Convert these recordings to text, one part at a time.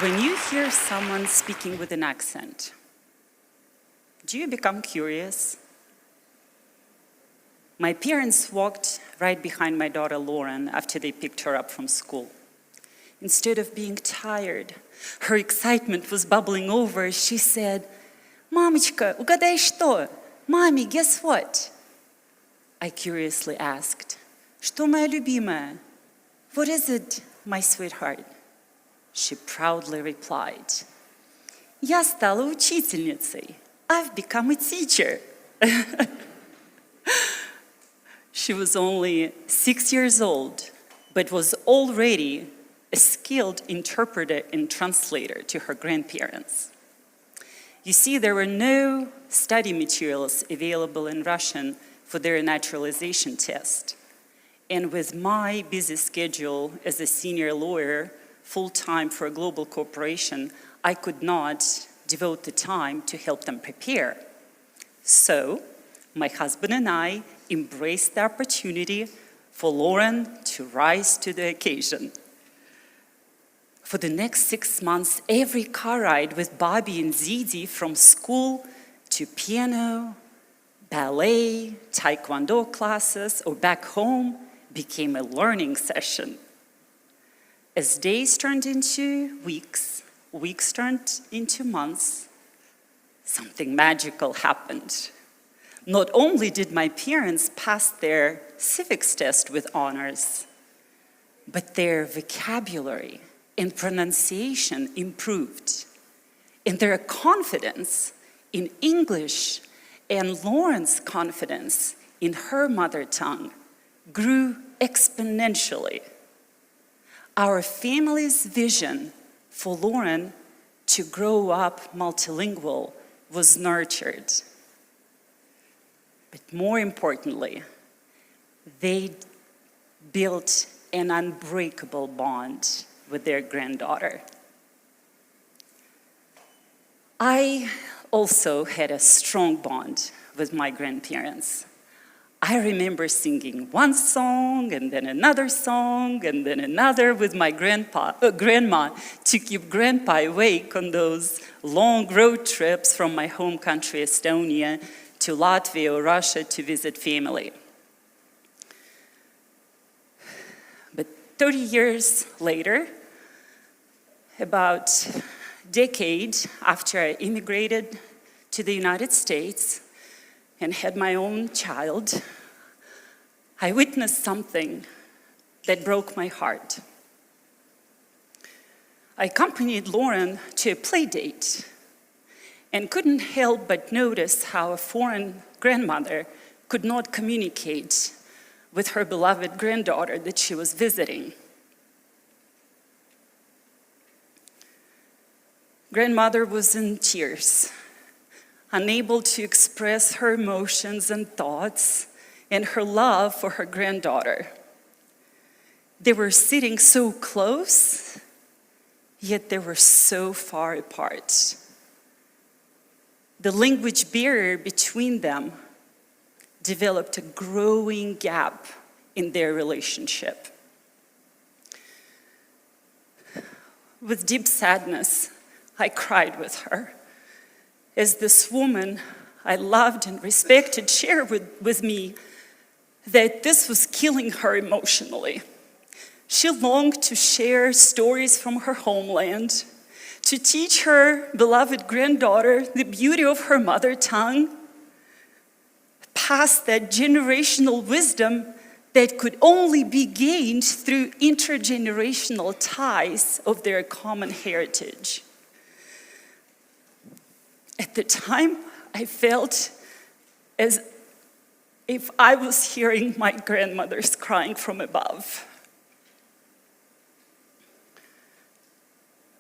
When you hear someone speaking with an accent, do you become curious? My parents walked right behind my daughter Lauren after they picked her up from school. Instead of being tired, her excitement was bubbling over. She said, "Мамочка, угадай что? Mommy, guess what?" I curiously asked, "Что, моя любимая? What is it, my sweetheart?" She proudly replied, "Я стала учительницей. I've become a teacher." She was only 6 years old, but was already a skilled interpreter and translator to her grandparents. You see, there were no study materials available in Russian for their naturalization test. And with my busy schedule as a senior lawyer, full-time for a global corporation, I could not devote the time to help them prepare. So, my husband and I embraced the opportunity for Lauren to rise to the occasion. For the next 6 months, every car ride with Bobby and Zidi, from school to piano, ballet, taekwondo classes, or back home, became a learning session. As days turned into weeks, weeks turned into months, something magical happened. Not only did my parents pass their civics test with honors, but their vocabulary and pronunciation improved, and their confidence in English and Lauren's confidence in her mother tongue grew exponentially. Our family's vision for Lauren to grow up multilingual was nurtured. But more importantly, they built an unbreakable bond with their granddaughter. I also had a strong bond with my grandparents. I remember singing one song and then another song and then another with my grandma to keep grandpa awake on those long road trips from my home country, Estonia, to Latvia or Russia to visit family. But 30 years later, about a decade after I immigrated to the United States and had my own child, I witnessed something that broke my heart. I accompanied Lauren to a play date and couldn't help but notice how a foreign grandmother could not communicate with her beloved granddaughter that she was visiting. Grandmother was in tears, unable to express her emotions and thoughts and her love for her granddaughter. They were sitting so close, yet they were so far apart. The language barrier between them developed a growing gap in their relationship. With deep sadness, I cried with her, as this woman I loved and respected shared with me that this was killing her emotionally. She longed to share stories from her homeland, to teach her beloved granddaughter the beauty of her mother tongue, pass that generational wisdom that could only be gained through intergenerational ties of their common heritage. At the time, I felt as if I was hearing my grandmother's crying from above.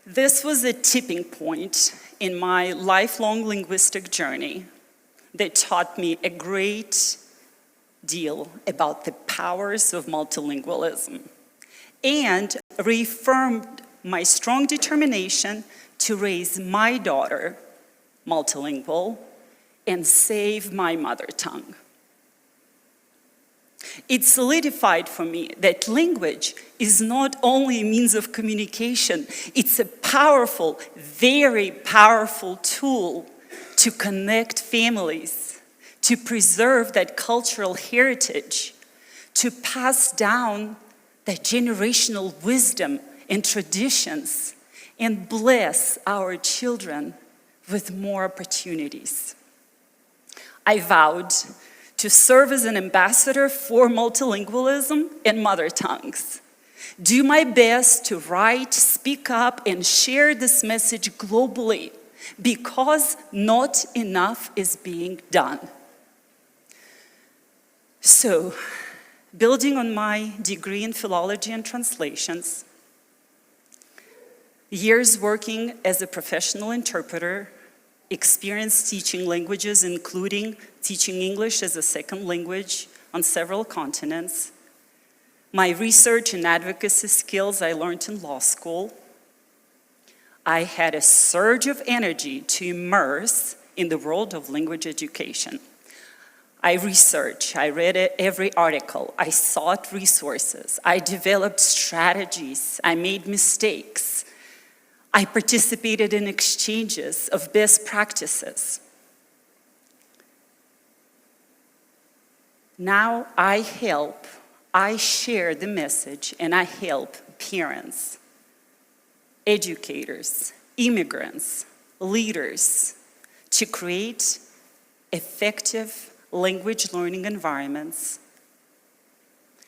This was a tipping point in my lifelong linguistic journey that taught me a great deal about the powers of multilingualism and reaffirmed my strong determination to raise my daughter multilingual and save my mother tongue. It solidified for me that language is not only a means of communication, it's a powerful, very powerful tool to connect families, to preserve that cultural heritage, to pass down that generational wisdom and traditions, and bless our children with more opportunities. I vowed to serve as an ambassador for multilingualism and mother tongues. Do my best to write, speak up, and share this message globally, because not enough is being done. So, building on my degree in philology and translations, years working as a professional interpreter, experience teaching languages, including teaching English as a second language on several continents, my research and advocacy skills I learned in law school, I had a surge of energy to immerse in the world of language education. I researched, I read every article, I sought resources, I developed strategies, I made mistakes, I participated in exchanges of best practices. Now I share the message, and I help parents, educators, immigrants, leaders to create effective language learning environments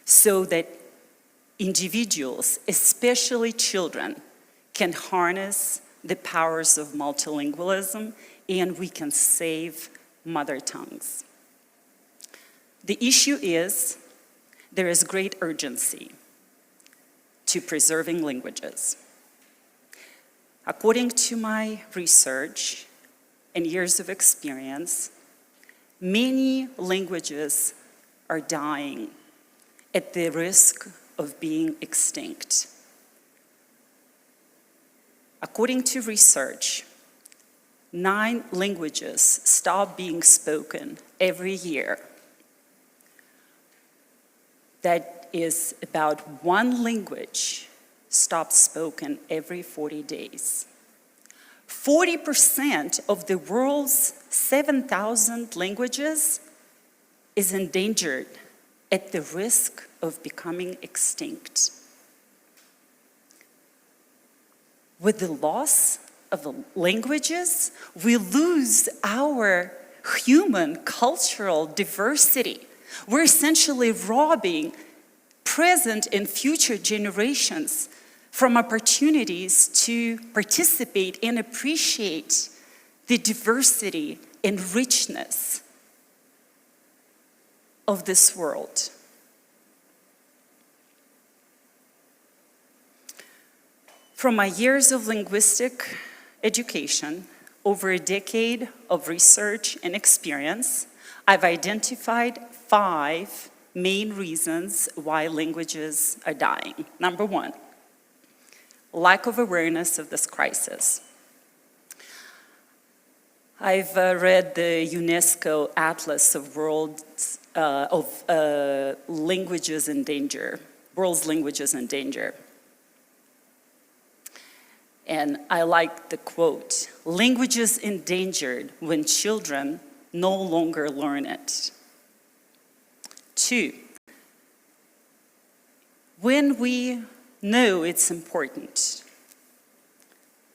so that individuals, especially children, can harness the powers of multilingualism, and we can save mother tongues. The issue is there is great urgency to preserving languages. According to my research and years of experience, many languages are dying at the risk of being extinct. According to research, 9 languages stop being spoken every year. That is about 1 language stops spoken every 40 days. 40% of the world's 7,000 languages is endangered at the risk of becoming extinct. With the loss of the languages, we lose our human cultural diversity. We're essentially robbing present and future generations from opportunities to participate and appreciate the diversity and richness of this world. From my years of linguistic education, over a decade of research and experience, I've identified 5 main reasons why languages are dying. Number 1, lack of awareness of this crisis. I've read the UNESCO Atlas of languages in danger, world's languages in danger. And I like the quote, "Languages endangered when children no longer learn it." 2, when we know it's important,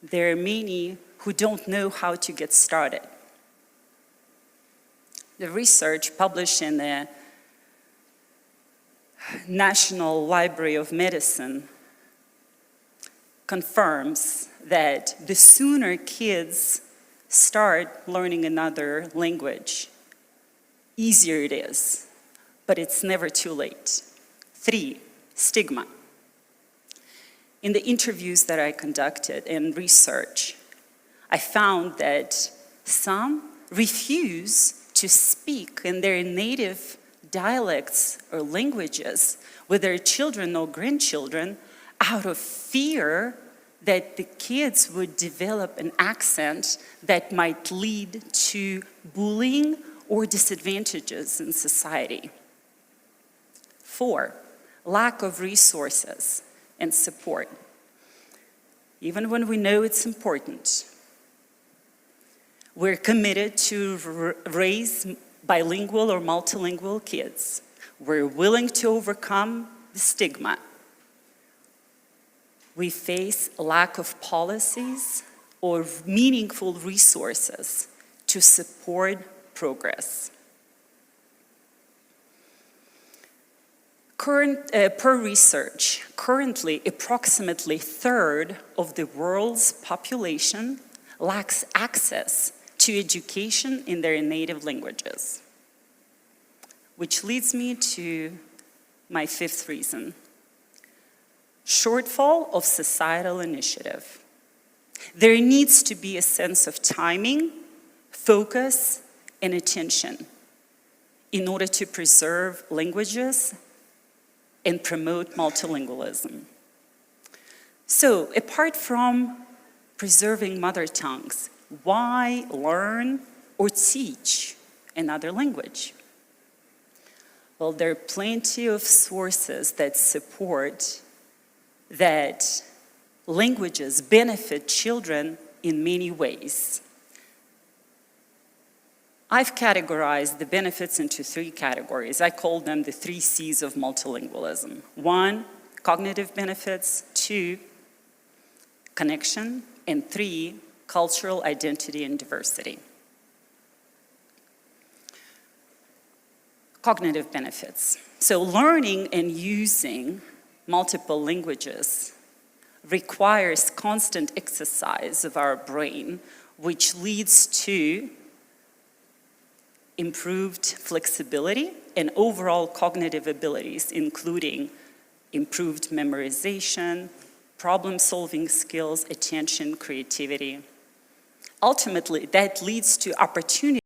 there are many who don't know how to get started. The research published in the National Library of Medicine confirms that the sooner kids start learning another language, easier it is, but it's never too late. 3, stigma. In the interviews that I conducted and research, I found that some refuse to speak in their native dialects or languages with their children or grandchildren out of fear that the kids would develop an accent that might lead to bullying or disadvantages in society. 4, lack of resources and support. Even when we know it's important, we're committed to raise bilingual or multilingual kids. We're willing to overcome the stigma. We face a lack of policies or meaningful resources to support progress. Per research, currently approximately a third of the world's population lacks access to education in their native languages. Which leads me to my 5th reason. Shortfall of societal initiative. There needs to be a sense of timing, focus, and attention in order to preserve languages and promote multilingualism. So, apart from preserving mother tongues, why learn or teach another language? Well, there are plenty of sources that support that languages benefit children in many ways. I've categorized the benefits into 3 categories. I call them the 3 C's of multilingualism. 1, cognitive benefits. 2, connection. And 3, cultural identity and diversity. Cognitive benefits. So learning and using multiple languages requires constant exercise of our brain, which leads to improved flexibility and overall cognitive abilities, including improved memorization, problem-solving skills, attention, creativity. Ultimately, that leads to opportunity